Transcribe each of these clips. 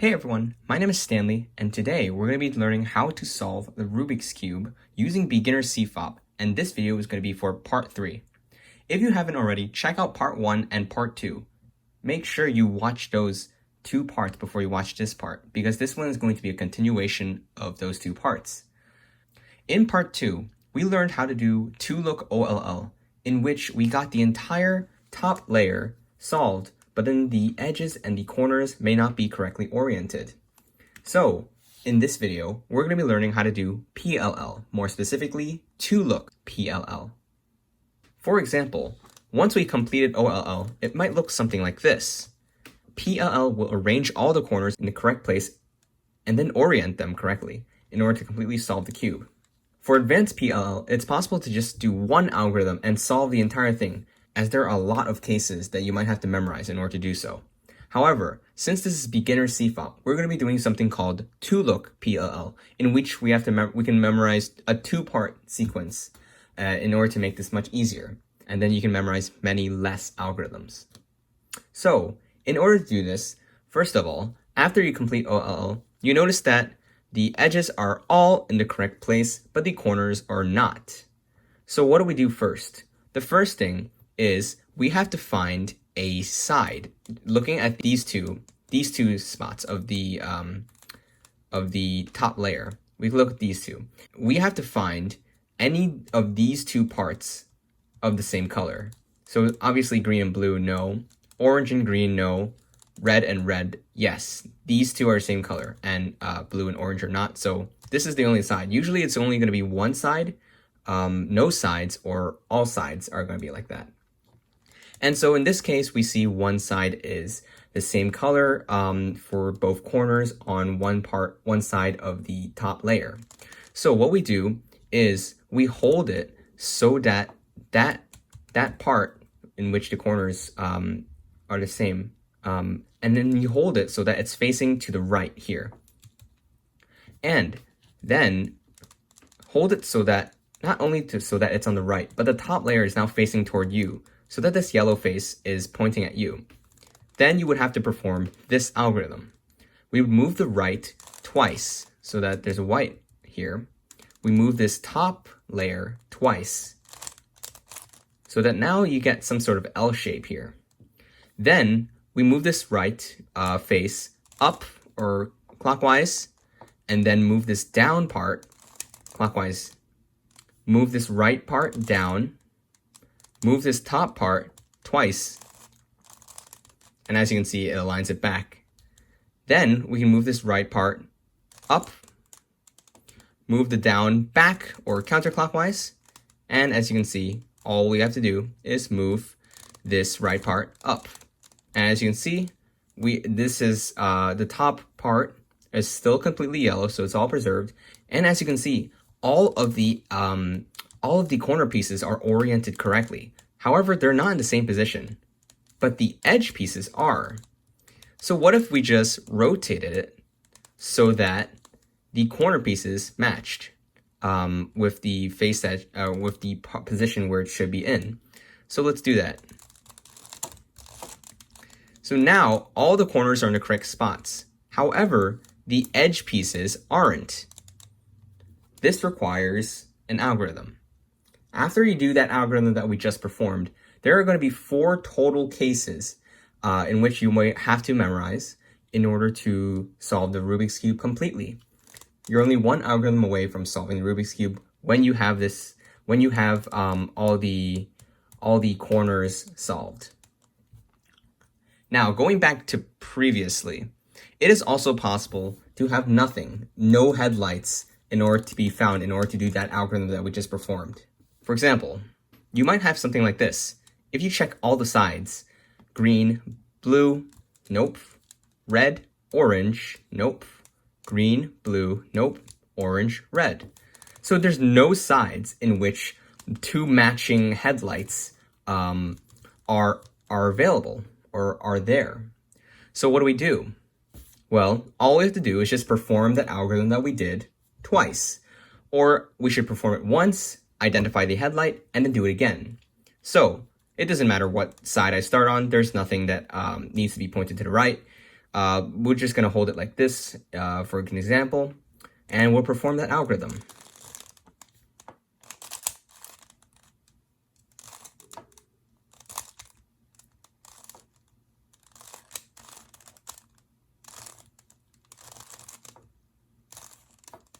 Hey everyone, my name is Stanley, and today we're going to be learning how to solve the Rubik's Cube using Beginner CFOP, and this video is going to be for part 3. If you haven't already, check out part 1 and part 2. Make sure you watch those 2 parts before you watch this part, because this one is going to be a continuation of those 2 parts. In part 2, we learned how to do Look Pll, in which we got the entire top layer solved, but then the edges and the corners may not be correctly oriented. So, in this video, we're going to be learning how to do PLL, more specifically, Look Pll. For example, once we completed OLL, it might look something like this. PLL will arrange all the corners in the correct place and then orient them correctly in order to completely solve the cube. For advanced PLL, it's possible to just do one algorithm and solve the entire thing, as there are a lot of cases that you might have to memorize in order to do so. However, since this is Beginner CFOP, we're going to be doing something called Look Pll, in which we can memorize a 2-part sequence in order to make this much easier, and then you can memorize many less algorithms. So, in order to do this, first of all, after you complete OLL, you notice that the edges are all in the correct place, but the corners are not. So what do we do first? The first thing is we have to find a side. Looking at these two spots of the top layer, we look at these two. We have to find any of these 2 parts of the same color. So obviously green and blue, no. Orange and green, no. Red and red, yes. These 2 are the same color, and blue and orange are not. So this is the only side. Usually it's only going to be one side. No sides or all sides are going to be like that. And so in this case, we see one side is the same color for both corners on one side of the top layer. So what we do is we hold it so that that part in which the corners are the same, and then you hold it so that it's facing to the right here. And then hold it so that not only so that it's on the right, but the top layer is now facing toward you, so that this yellow face is pointing at you. Then you would have to perform this algorithm. We would move the right twice, so that there's a white here. We move this top layer twice, so that now you get some sort of L shape here. Then we move this right face up or clockwise, and then move this down part clockwise. Move this right part down, move this top part twice, and as you can see, it aligns it back. Then we can move this right part up, move the down back or counterclockwise, and as you can see, all we have to do is move this right part up. And as you can see, this is the top part is still completely yellow, so it's all preserved. And as you can see, all of the corner pieces are oriented correctly. However, they're not in the same position, but the edge pieces are. So what if we just rotated it so that the corner pieces matched with the face edge, with the position where it should be in? So let's do that. So now all the corners are in the correct spots. However, the edge pieces aren't. This requires an algorithm. After you do that algorithm that we just performed, there are going to be 4 total cases in which you might have to memorize in order to solve the Rubik's Cube completely. You're only one algorithm away from solving the Rubik's Cube when you have all the corners solved. Now, going back to previously, it is also possible to have no headlights, in order to be found in order to do that algorithm that we just performed. For example, you might have something like this. If you check all the sides, green, blue, nope, red, orange, nope, green, blue, nope, orange, red. So there's no sides in which 2 matching headlights are available or are there. So what do we do? Well, all we have to do is just perform that algorithm that we did twice. Or we should perform it once, identify the headlight, and then do it again. So it doesn't matter what side I start on. There's nothing that needs to be pointed to the right. we're just going to hold it like this for an example, and we'll perform that algorithm.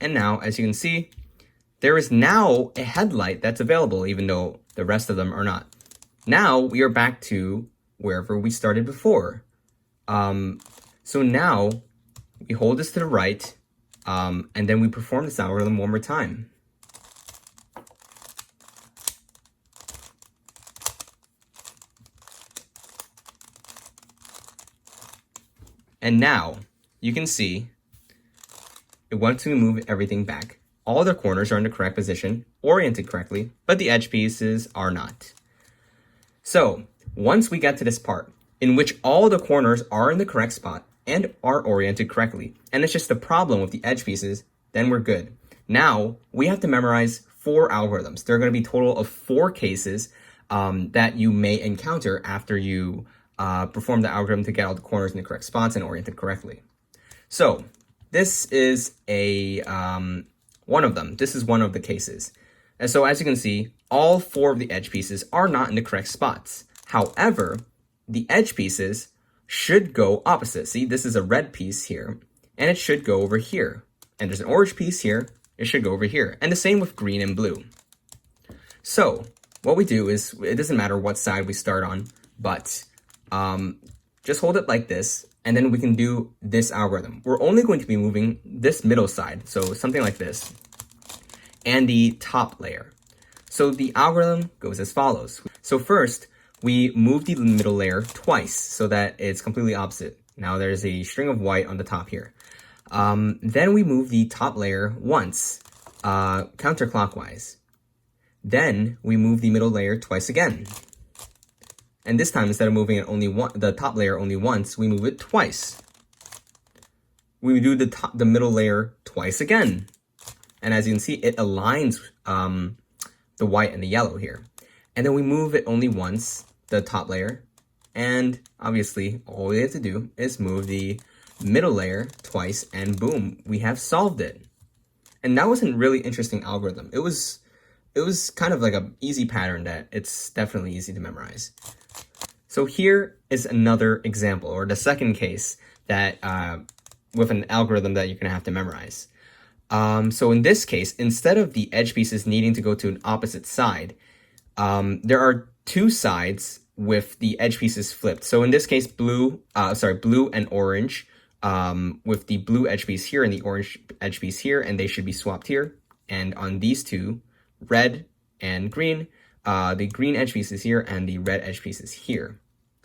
And now, as you can see, there is now a headlight that's available, even though the rest of them are not. Now we are back to wherever we started before. So now we hold this to the right, and then we perform this algorithm one more time. And now you can see once we move everything back, all the corners are in the correct position, oriented correctly, but the edge pieces are not. So once we get to this part in which all the corners are in the correct spot and are oriented correctly, and it's just a problem with the edge pieces, then we're good. Now we have to memorize 4 algorithms. There are going to be a total of 4 cases that you may encounter after you perform the algorithm to get all the corners in the correct spots and oriented correctly. So this is one of them. This is one of the cases. And so as you can see, all 4 of the edge pieces are not in the correct spots. However, the edge pieces should go opposite. See, this is a red piece here, and it should go over here. And there's an orange piece here, it should go over here. And the same with green and blue. So what we do is, it doesn't matter what side we start on, but just hold it like this, and then we can do this algorithm. We're only going to be moving this middle side, so something like this, and the top layer. So the algorithm goes as follows. So first, we move the middle layer twice so that it's completely opposite. Now there's a string of white on the top here. Then we move the top layer once, counterclockwise. Then we move the middle layer twice again. And this time, instead of moving it the top layer only once, we move it twice. We do the middle layer twice again. And as you can see, it aligns the white and the yellow here. And then we move it only once, the top layer. And obviously, all we have to do is move the middle layer twice, and boom, we have solved it. And that was a really interesting algorithm. It was kind of like an easy pattern that it's definitely easy to memorize. So here is another example, or the second case that with an algorithm that you're going to have to memorize. So in this case, instead of the edge pieces needing to go to an opposite side, there are 2 sides with the edge pieces flipped. So in this case, blue and orange, with the blue edge piece here and the orange edge piece here, and they should be swapped here. And on these 2, red and green, the green edge piece is here and the red edge piece is here.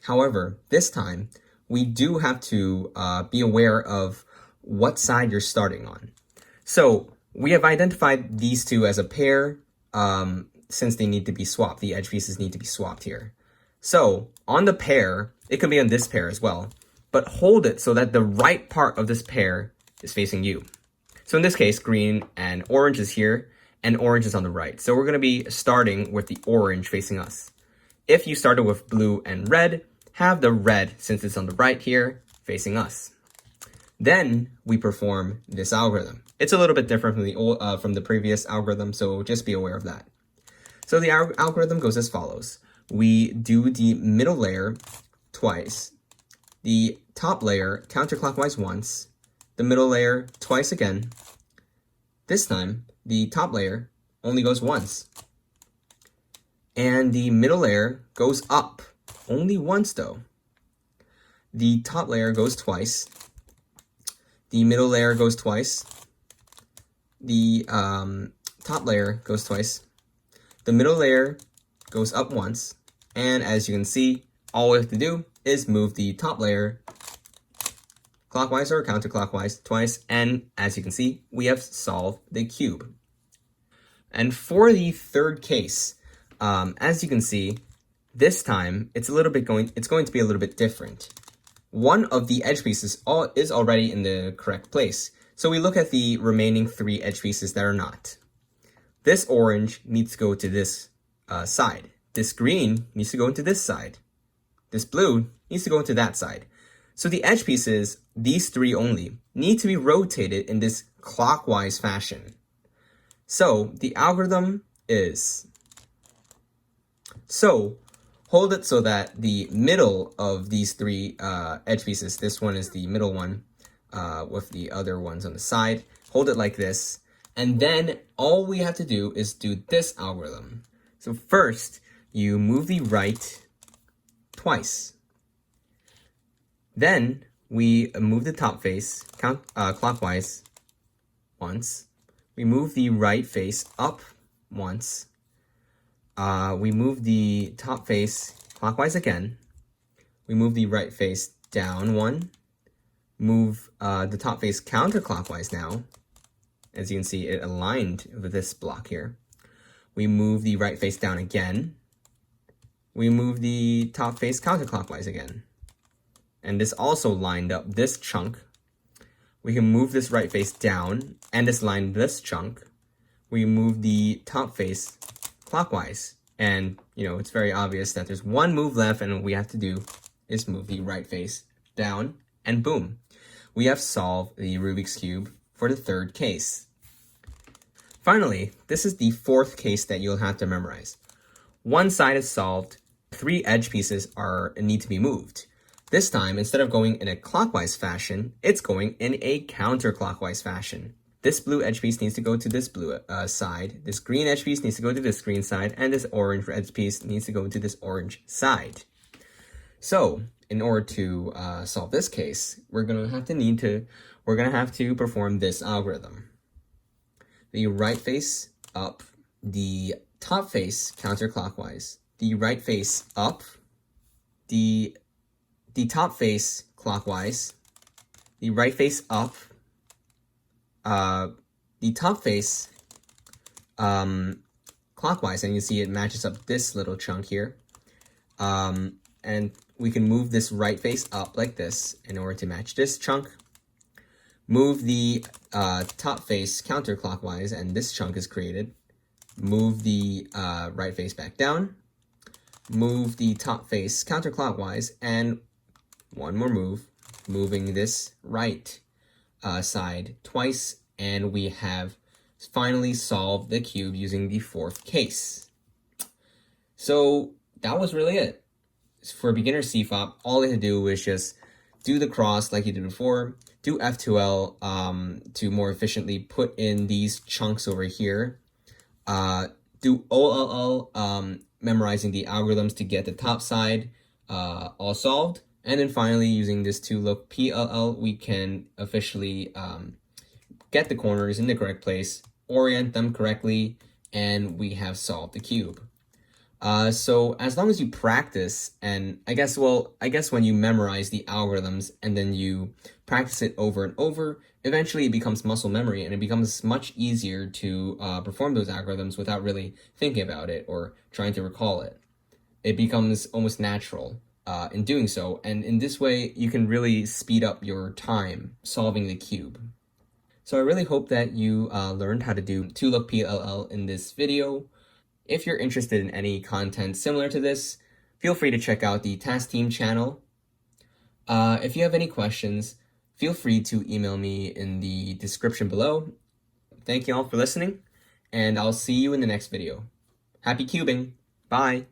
However, this time, we do have to be aware of what side you're starting on. So we have identified these 2 as a pair since they need to be swapped. The edge pieces need to be swapped here. So on the pair, it could be on this pair as well, but hold it so that the right part of this pair is facing you. So in this case, green and orange is here, and orange is on the right. So we're going to be starting with the orange facing us. If you started with blue and red, have the red, since it's on the right here, facing us. Then we perform this algorithm. It's a little bit different from the previous algorithm, so just be aware of that. So the algorithm goes as follows. We do the middle layer twice, the top layer counterclockwise once, the middle layer twice again. This time, the top layer only goes once. And the middle layer goes up, only once though. The top layer goes twice. The middle layer goes twice. The top layer goes twice. The middle layer goes up once. And as you can see, all we have to do is move the top layer clockwise or counterclockwise twice. And as you can see, we have solved the cube. And for the third case, as you can see, this time it's going to be a little bit different. One of the edge pieces is already in the correct place. So we look at the remaining 3 edge pieces that are not. This orange needs to go to this side. This green needs to go into this side. This blue needs to go into that side. So the edge pieces, these three only, need to be rotated in this clockwise fashion. So the algorithm is, so hold it so that the middle of these three edge pieces, this one is the middle one with the other ones on the side, hold it like this, and then all we have to do is do this algorithm. So first, you move the right twice. Then we move the top face clockwise once. We move the right face up once. We move the top face clockwise again. We move the right face down one. Move the top face counterclockwise now. As you can see, it aligned with this block here. We move the right face down again. We move the top face counterclockwise again. And this also lined up this chunk. We can move this right face down and this line this chunk. We move the top face clockwise. And, it's very obvious that there's one move left and what we have to do is move the right face down and boom. We have solved the Rubik's Cube for the third case. Finally, this is the fourth case that you'll have to memorize. One side is solved, three edge pieces need to be moved. This time, instead of going in a clockwise fashion, it's going in a counterclockwise fashion. This blue edge piece needs to go to this blue side, this green edge piece needs to go to this green side, and this orange edge piece needs to go to this orange side. So, in order to solve this case, we're gonna have to perform this algorithm. The right face up, the top face counterclockwise, the right face up, the top face clockwise, the right face up, the top face clockwise, and you see it matches up this little chunk here. And we can move this right face up like this in order to match this chunk. Move the top face counterclockwise, and this chunk is created. Move the right face back down. Move the top face counterclockwise, and one more move, moving this right side twice, and we have finally solved the cube using the fourth case. So that was really it. For beginner CFOP, all you have to do is just do the cross like you did before, do F2L to more efficiently put in these chunks over here, do OLL, memorizing the algorithms to get the top side all solved. And then finally, using this to Look Pll, we can officially get the corners in the correct place, orient them correctly, and we have solved the cube. So as long as you practice, and I guess when you memorize the algorithms and then you practice it over and over, eventually it becomes muscle memory and it becomes much easier to perform those algorithms without really thinking about it or trying to recall it. It becomes almost natural in doing so, and in this way you can really speed up your time solving the cube. So I really hope that you learned how to do Look Pll in this video. If you're interested in any content similar to this, feel free to check out the Task Team channel. If you have any questions, feel free to email me in the description below. Thank you all for listening, and I'll see you in the next video. Happy cubing! Bye!